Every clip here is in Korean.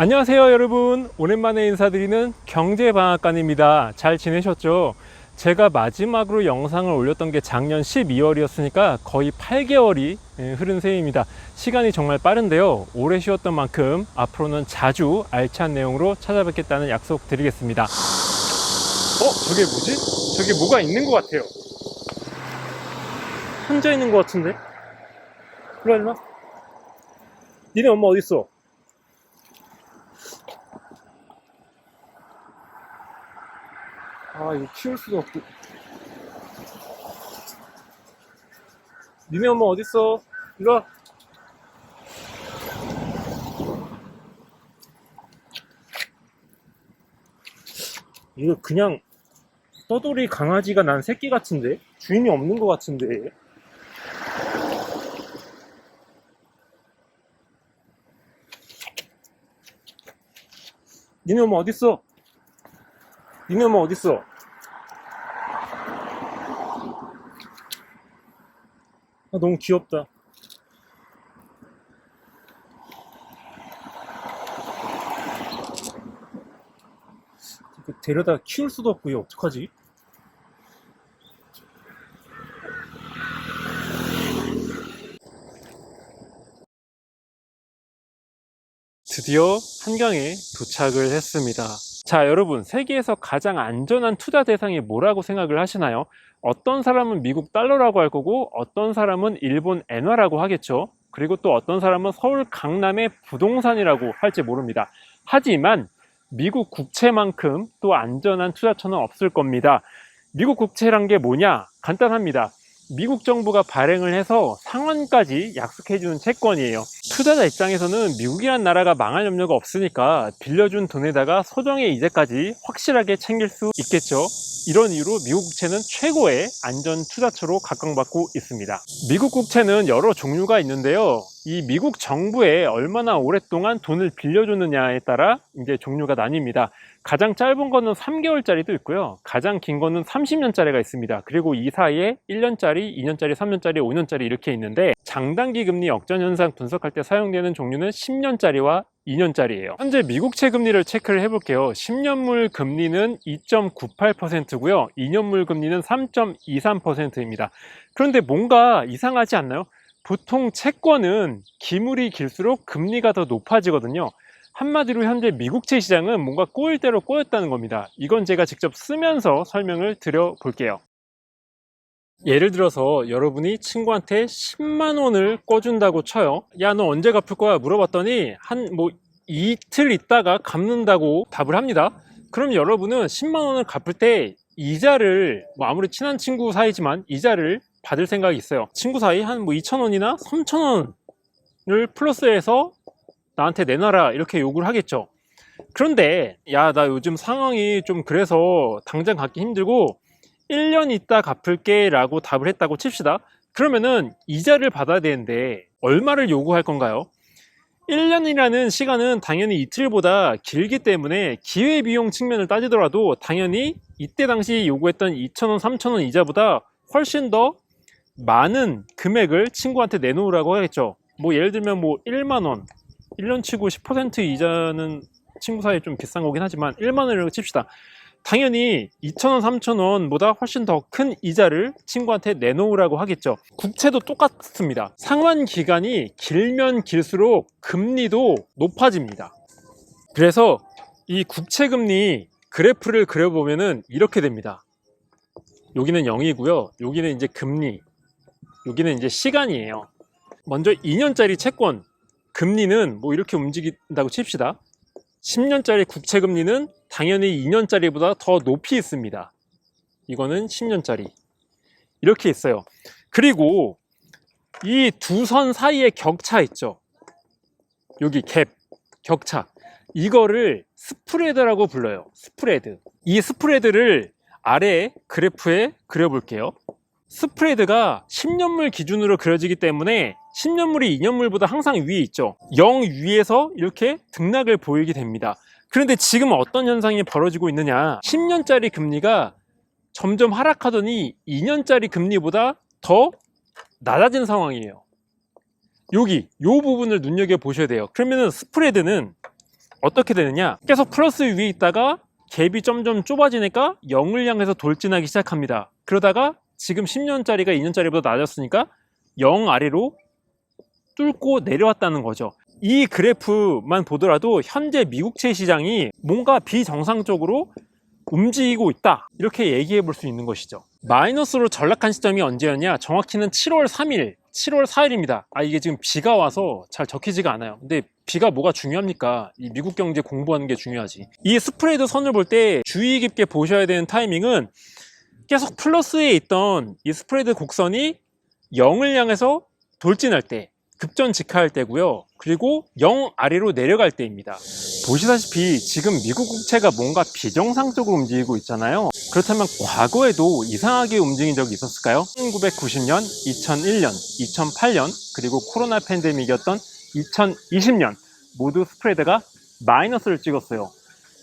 안녕하세요 여러분, 오랜만에 인사드리는 경제방앗간입니다. 잘 지내셨죠? 제가 마지막으로 영상을 올렸던 게 작년 12월이었으니까 거의 8개월이 흐른 셈입니다. 시간이 정말 빠른데요, 오래 쉬었던 만큼 앞으로는 자주 알찬 내용으로 찾아뵙겠다는 약속 드리겠습니다. 저게 뭐지? 저게 뭐가 있는 것 같아요. 혼자 있는 것 같은데? 일로와 일로와. 니네 엄마 어딨어? 아, 이거 키울 수도 없고. 니네 엄마 어딨어? 일로와. 이거 그냥 떠돌이 강아지가 난 새끼 같은데? 주인이 없는 것 같은데? 니네 엄마 어딨어? 니네 엄마 어딨어? 아, 너무 귀엽다. 이거 데려다 키울 수도 없고, 이거 어떡하지? 드디어 한강에 도착을 했습니다. 자, 여러분, 세계에서 가장 안전한 투자 대상이 뭐라고 생각을 하시나요? 어떤 사람은 미국 달러라고 할 거고, 어떤 사람은 일본 엔화라고 하겠죠. 그리고 또 어떤 사람은 서울 강남의 부동산이라고 할지 모릅니다. 하지만 미국 국채만큼 또 안전한 투자처는 없을 겁니다. 미국 국채란 게 뭐냐? 간단합니다. 미국 정부가 발행을 해서 상환까지 약속해주는 채권이에요. 투자자 입장에서는 미국이란 나라가 망할 염려가 없으니까 빌려준 돈에다가 소정의 이자까지 확실하게 챙길 수 있겠죠. 이런 이유로 미국 국채는 최고의 안전 투자처로 각광받고 있습니다. 미국 국채는 여러 종류가 있는데요, 이 미국 정부에 얼마나 오랫동안 돈을 빌려줬느냐에 따라 이제 종류가 나뉩니다. 가장 짧은 거는 3개월짜리도 있고요, 가장 긴 거는 30년짜리가 있습니다. 그리고 이 사이에 1년짜리, 2년짜리, 3년짜리, 5년짜리 이렇게 있는데, 장단기 금리 역전 현상 분석할 때 사용되는 종류는 10년짜리와 2년짜리예요. 현재 미국채 금리를 체크를 해볼게요. 10년물 금리는 2.98%고요. 2년물 금리는 3.23%입니다. 그런데 뭔가 이상하지 않나요? 보통 채권은 기물이 길수록 금리가 더 높아지거든요. 한마디로 현재 미국채 시장은 뭔가 꼬일 대로 꼬였다는 겁니다. 이건 제가 직접 쓰면서 설명을 드려 볼게요. 예를 들어서 여러분이 친구한테 10만 원을 꿔준다고 쳐요. 야, 너 언제 갚을 거야? 물어봤더니 이틀 있다가 갚는다고 답을 합니다. 그럼 여러분은 10만 원을 갚을 때 이자를, 아무리 친한 친구 사이지만 이자를 받을 생각이 있어요. 친구 사이 한 2,000원이나 3,000원을 플러스해서 나한테 내놔라, 이렇게 요구를 하겠죠. 그런데 야, 나 요즘 상황이 좀 그래서 당장 갚기 힘들고 1년 있다 갚을게 라고 답을 했다고 칩시다. 그러면은 이자를 받아야 되는데 얼마를 요구할 건가요? 1년이라는 시간은 당연히 이틀보다 길기 때문에 기회비용 측면을 따지더라도 당연히 이때 당시 요구했던 2,000원, 3,000원 이자보다 훨씬 더 많은 금액을 친구한테 내놓으라고 하겠죠. 예를 들면 1만 원, 1년 치고 10% 이자는 친구 사이에 좀 비싼 거긴 하지만 1만 원이라고 칩시다. 당연히 2,000원, 3,000원보다 훨씬 더 큰 이자를 친구한테 내놓으라고 하겠죠. 국채도 똑같습니다. 상환 기간이 길면 길수록 금리도 높아집니다. 그래서 이 국채 금리 그래프를 그려보면은 이렇게 됩니다. 여기는 0이고요. 여기는 이제 금리, 여기는 이제 시간이에요. 먼저 2년짜리 채권 금리는 이렇게 움직인다고 칩시다. 10년짜리 국채 금리는 당연히 2년짜리보다 더 높이 있습니다. 이거는 10년짜리. 이렇게 있어요. 그리고 이 두 선 사이의 격차 있죠. 여기 갭, 격차. 이거를 스프레드라고 불러요. 스프레드. 이 스프레드를 아래 그래프에 그려볼게요. 스프레드가 10년물 기준으로 그려지기 때문에 10년물이 2년물보다 항상 위에 있죠. 0 위에서 이렇게 등락을 보이게 됩니다. 그런데 지금 어떤 현상이 벌어지고 있느냐, 10년짜리 금리가 점점 하락하더니 2년짜리 금리보다 더 낮아진 상황이에요. 요 부분을 눈여겨보셔야 돼요. 그러면은 스프레드는 어떻게 되느냐, 계속 플러스 위에 있다가 갭이 점점 좁아지니까 0을 향해서 돌진하기 시작합니다. 그러다가 지금 10년짜리가 2년짜리보다 낮았으니까 0 아래로 뚫고 내려왔다는 거죠. 이 그래프만 보더라도 현재 미국채 시장이 뭔가 비정상적으로 움직이고 있다, 이렇게 얘기해 볼 수 있는 것이죠. 마이너스로 전락한 시점이 언제였냐, 정확히는 7월 3일 7월 4일입니다 이게 지금 비가 와서 잘 적히지가 않아요. 근데 비가 뭐가 중요합니까? 이 미국 경제 공부하는 게 중요하지. 이 스프레드 선을 볼 때 주의 깊게 보셔야 되는 타이밍은 계속 플러스에 있던 이 스프레드 곡선이 0을 향해서 돌진할 때, 급전 직하할 때고요. 그리고 0 아래로 내려갈 때입니다. 보시다시피 지금 미국 국채가 뭔가 비정상적으로 움직이고 있잖아요. 그렇다면 과거에도 이상하게 움직인 적이 있었을까요? 1990년, 2001년, 2008년, 그리고 코로나 팬데믹이었던 2020년 모두 스프레드가 마이너스를 찍었어요.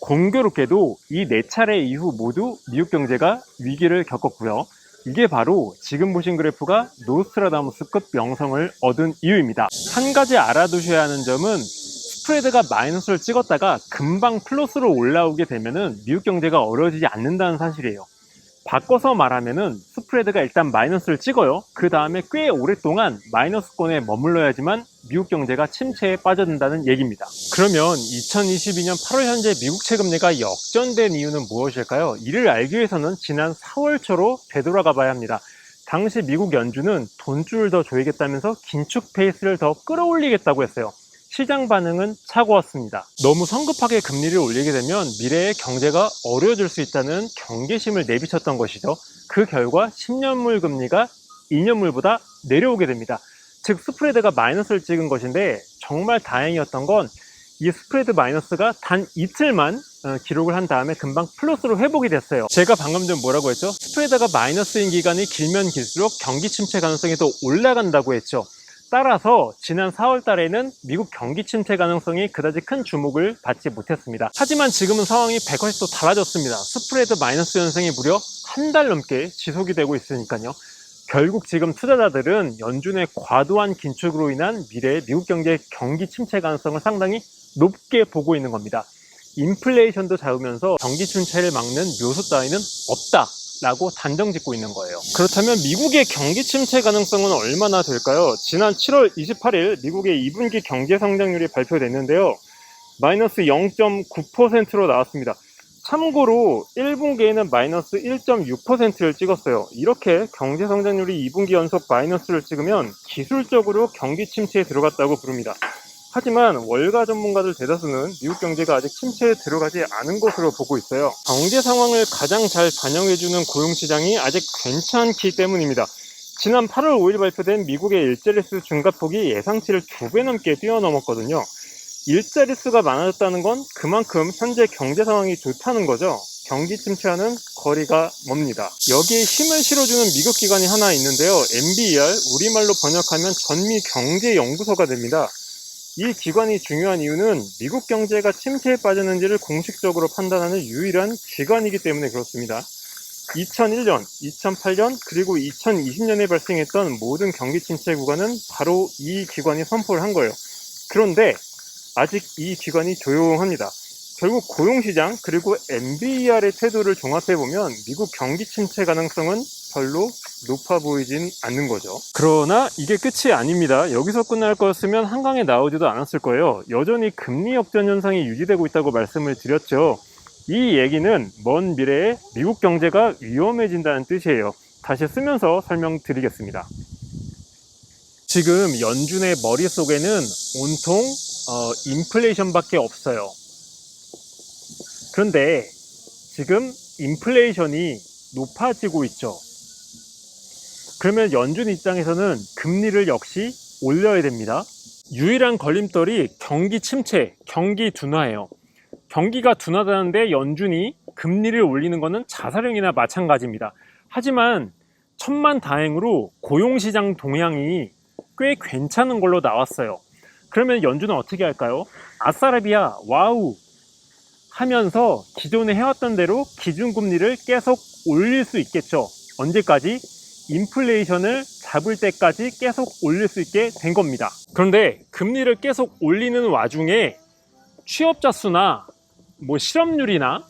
공교롭게도 이 4차례 이후 모두 미국 경제가 위기를 겪었고요. 이게 바로 지금 보신 그래프가 노스트라다무스급 명성을 얻은 이유입니다. 한 가지 알아두셔야 하는 점은 스프레드가 마이너스를 찍었다가 금방 플러스로 올라오게 되면은 미국 경제가 어려워지지 않는다는 사실이에요. 바꿔서 말하면은 스프레드가 일단 마이너스를 찍어요. 그 다음에 꽤 오랫동안 마이너스권에 머물러야지만 미국 경제가 침체에 빠져든다는 얘기입니다. 그러면 2022년 8월 현재 미국 채금리가 역전된 이유는 무엇일까요? 이를 알기 위해서는 지난 4월 초로 되돌아가 봐야 합니다. 당시 미국 연준은 돈줄을 더 조이겠다면서 긴축 페이스를 더 끌어올리겠다고 했어요. 시장 반응은 차가웠습니다. 너무 성급하게 금리를 올리게 되면 미래의 경제가 어려워질 수 있다는 경계심을 내비쳤던 것이죠. 그 결과 10년물 금리가 2년물보다 내려오게 됩니다. 즉 스프레드가 마이너스를 찍은 것인데, 정말 다행이었던 건 이 스프레드 마이너스가 단 이틀만 기록을 한 다음에 금방 플러스로 회복이 됐어요. 제가 방금 전 뭐라고 했죠? 스프레드가 마이너스인 기간이 길면 길수록 경기 침체 가능성이 더 올라간다고 했죠. 따라서 지난 4월 달에는 미국 경기 침체 가능성이 그다지 큰 주목을 받지 못했습니다. 하지만 지금은 상황이 180도 달라졌습니다. 스프레드 마이너스 현상이 무려 한 달 넘게 지속이 되고 있으니까요. 결국 지금 투자자들은 연준의 과도한 긴축으로 인한 미래의 미국 경제의 경기 침체 가능성을 상당히 높게 보고 있는 겁니다. 인플레이션도 잡으면서 경기 침체를 막는 묘수 따위는 없다 라고 단정 짓고 있는 거예요. 그렇다면 미국의 경기 침체 가능성은 얼마나 될까요? 지난 7월 28일 미국의 2분기 경제 성장률이 발표됐는데요. 마이너스 0.9%로 나왔습니다. 참고로 1분기에는 마이너스 1.6%를 찍었어요. 이렇게 경제 성장률이 2분기 연속 마이너스를 찍으면 기술적으로 경기 침체에 들어갔다고 부릅니다. 하지만 월가 전문가들 대다수는 미국 경제가 아직 침체에 들어가지 않은 것으로 보고 있어요. 경제 상황을 가장 잘 반영해주는 고용시장이 아직 괜찮기 때문입니다. 지난 8월 5일 발표된 미국의 일자리수 증가폭이 예상치를 2배 넘게 뛰어넘었거든요. 일자리수가 많아졌다는 건 그만큼 현재 경제 상황이 좋다는 거죠. 경기 침체와는 거리가 멉니다. 여기에 힘을 실어주는 미국 기관이 하나 있는데요. NBER, 우리말로 번역하면 전미경제연구소가 됩니다. 이 기관이 중요한 이유는 미국 경제가 침체에 빠졌는지를 공식적으로 판단하는 유일한 기관이기 때문에 그렇습니다. 2001년, 2008년, 그리고 2020년에 발생했던 모든 경기 침체 구간은 바로 이 기관이 선포를 한 거예요. 그런데 아직 이 기관이 조용합니다. 결국 고용시장 그리고 NBER의 태도를 종합해보면 미국 경기 침체 가능성은 별로 높아 보이진 않는 거죠. 그러나 이게 끝이 아닙니다. 여기서 끝날 거였으면 한강에 나오지도 않았을 거예요. 여전히 금리 역전 현상이 유지되고 있다고 말씀을 드렸죠. 이 얘기는 먼 미래에 미국 경제가 위험해진다는 뜻이에요. 다시 쓰면서 설명드리겠습니다. 지금 연준의 머릿속에는 온통 인플레이션밖에 없어요. 그런데 지금 인플레이션이 높아지고 있죠. 그러면 연준 입장에서는 금리를 역시 올려야 됩니다. 유일한 걸림돌이 경기 침체, 경기 둔화예요. 경기가 둔화되는데 연준이 금리를 올리는 것은 자살행위나 마찬가지입니다. 하지만 천만다행으로 고용시장 동향이 꽤 괜찮은 걸로 나왔어요. 그러면 연준은 어떻게 할까요? 아싸라비아 와우 하면서 기존에 해왔던 대로 기준금리를 계속 올릴 수 있겠죠. 언제까지? 인플레이션을 잡을 때까지 계속 올릴 수 있게 된 겁니다. 그런데 금리를 계속 올리는 와중에 취업자 수나 뭐 실업률이나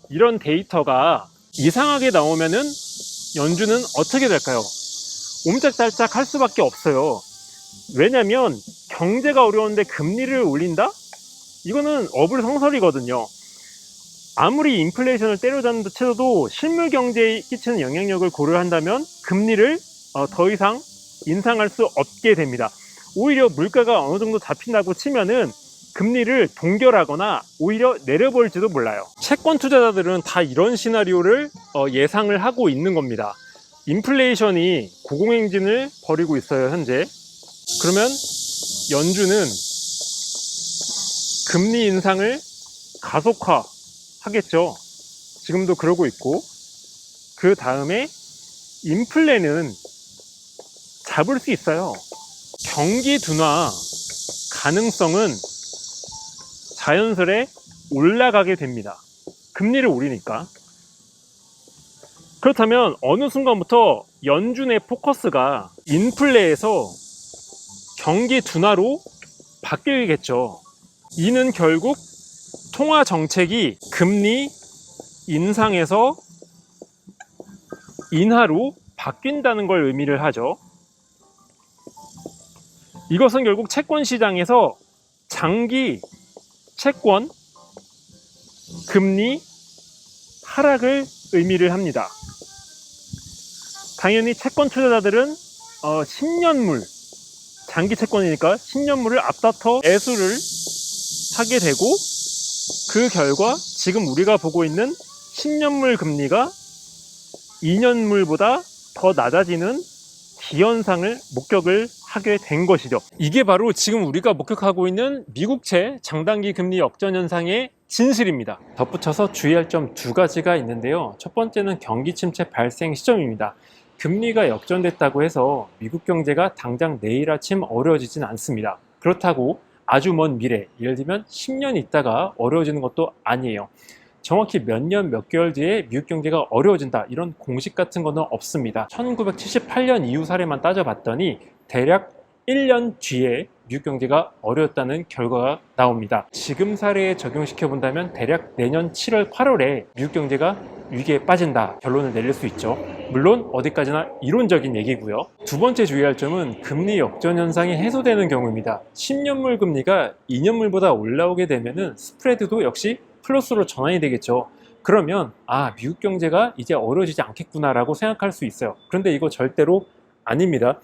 이런 데이터가 이상하게 나오면은 연준은 어떻게 될까요? 옴짝달짝 할 수밖에 없어요. 왜냐면 경제가 어려운데 금리를 올린다? 이거는 어불성설이거든요. 아무리 인플레이션을 때려잡는다 쳐도 실물 경제에 끼치는 영향력을 고려한다면 금리를 더 이상 인상할 수 없게 됩니다. 오히려 물가가 어느 정도 잡힌다고 치면은 금리를 동결하거나 오히려 내려볼지도 몰라요. 채권 투자자들은 다 이런 시나리오를 예상을 하고 있는 겁니다. 인플레이션이 고공행진을 벌이고 있어요, 현재. 그러면 연준은 금리 인상을 가속화하겠죠. 지금도 그러고 있고, 그 다음에 인플레는 잡을 수 있어요. 경기 둔화 가능성은 자연스레 올라가게 됩니다. 금리를 올리니까. 그렇다면 어느 순간부터 연준의 포커스가 인플레에서 경기 둔화로 바뀌겠죠. 이는 결국 통화 정책이 금리 인상에서 인하로 바뀐다는 걸 의미를 하죠. 이것은 결국 채권 시장에서 장기 채권 금리 하락을 의미를 합니다. 당연히 채권 투자자들은 10년물 장기 채권이니까 10년물을 앞다퉈 매수를 하게 되고, 그 결과 지금 우리가 보고 있는 10년물 금리가 2년물보다 더 낮아지는 기현상을 목격을 하게 된 것이죠. 이게 바로 지금 우리가 목격하고 있는 미국채 장단기 금리 역전 현상의 진실입니다. 덧붙여서 주의할 점 두 가지가 있는데요. 첫 번째는 경기 침체 발생 시점입니다. 금리가 역전됐다고 해서 미국 경제가 당장 내일 아침 어려워지진 않습니다. 그렇다고 아주 먼 미래, 예를 들면 10년 있다가 어려워지는 것도 아니에요. 정확히 몇 년, 몇 개월 뒤에 미국 경제가 어려워진다, 이런 공식 같은 거는 없습니다. 1978년 이후 사례만 따져봤더니 대략 1년 뒤에 미국 경제가 어려웠다는 결과가 나옵니다. 지금 사례에 적용시켜 본다면 대략 내년 7월, 8월에 미국 경제가 위기에 빠진다 결론을 내릴 수 있죠. 물론 어디까지나 이론적인 얘기고요. 두 번째 주의할 점은 금리 역전 현상이 해소되는 경우입니다. 10년물 금리가 2년물보다 올라오게 되면은 스프레드도 역시 플러스로 전환이 되겠죠. 그러면 미국 경제가 이제 어려워지지 않겠구나 라고 생각할 수 있어요. 그런데 이거 절대로 아닙니다.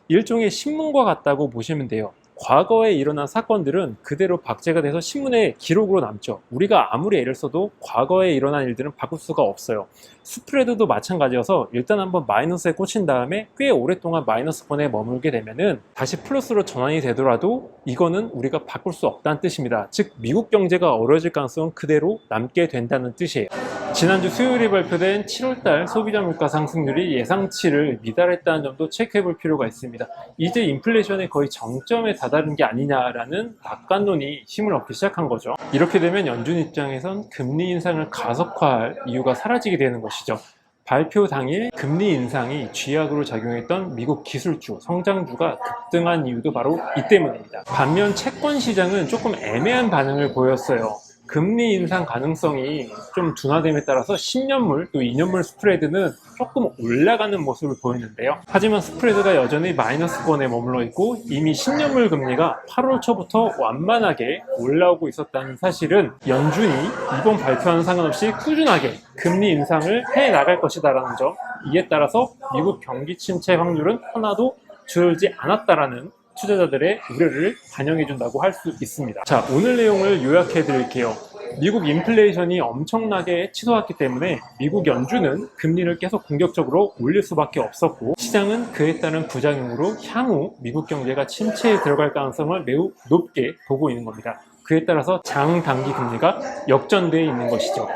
일종의 신문과 같다고 보시면 돼요. 과거에 일어난 사건들은 그대로 박제가 돼서 신문에 기록으로 남죠. 우리가 아무리 애를 써도 과거에 일어난 일들은 바꿀 수가 없어요. 스프레드도 마찬가지여서 일단 한번 마이너스에 꽂힌 다음에 꽤 오랫동안 마이너스권에 머물게 되면은 다시 플러스로 전환이 되더라도 이거는 우리가 바꿀 수 없다는 뜻입니다. 즉 미국 경제가 어려워질 가능성은 그대로 남게 된다는 뜻이에요. 지난주 수요일에 발표된 7월달 소비자 물가 상승률이 예상치를 미달했다는 점도 체크해 볼 필요가 있습니다. 이제 인플레이션의 거의 정점에 다다른 게 아니냐라는 낙관론이 힘을 얻기 시작한 거죠. 이렇게 되면 연준 입장에선 금리 인상을 가속화할 이유가 사라지게 되는 것이죠. 발표 당일 금리 인상이 쥐약으로 작용했던 미국 기술주, 성장주가 급등한 이유도 바로 이 때문입니다. 반면 채권 시장은 조금 애매한 반응을 보였어요. 금리 인상 가능성이 좀 둔화됨에 따라서 10년물 또 2년물 스프레드는 조금 올라가는 모습을 보이는데요. 하지만 스프레드가 여전히 마이너스권에 머물러 있고 이미 10년물 금리가 8월 초부터 완만하게 올라오고 있었다는 사실은 연준이 이번 발표와는 상관없이 꾸준하게 금리 인상을 해나갈 것이다라는 점, 이에 따라서 미국 경기 침체 확률은 하나도 줄지 않았다라는 투자자들의 우려를 반영해준다고 할 수 있습니다. 자, 오늘 내용을 요약해 드릴게요. 미국 인플레이션이 엄청나게 치솟았기 때문에 미국 연준은 금리를 계속 공격적으로 올릴 수밖에 없었고, 시장은 그에 따른 부작용으로 향후 미국 경제가 침체에 들어갈 가능성을 매우 높게 보고 있는 겁니다. 그에 따라서 장단기 금리가 역전되어 있는 것이죠.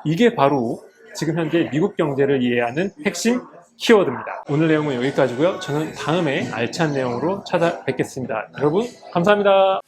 이게 바로 지금 현재 미국 경제를 이해하는 핵심 키워드입니다. 오늘 내용은 여기까지고요. 저는 다음에 알찬 내용으로 찾아뵙겠습니다. 여러분 감사합니다.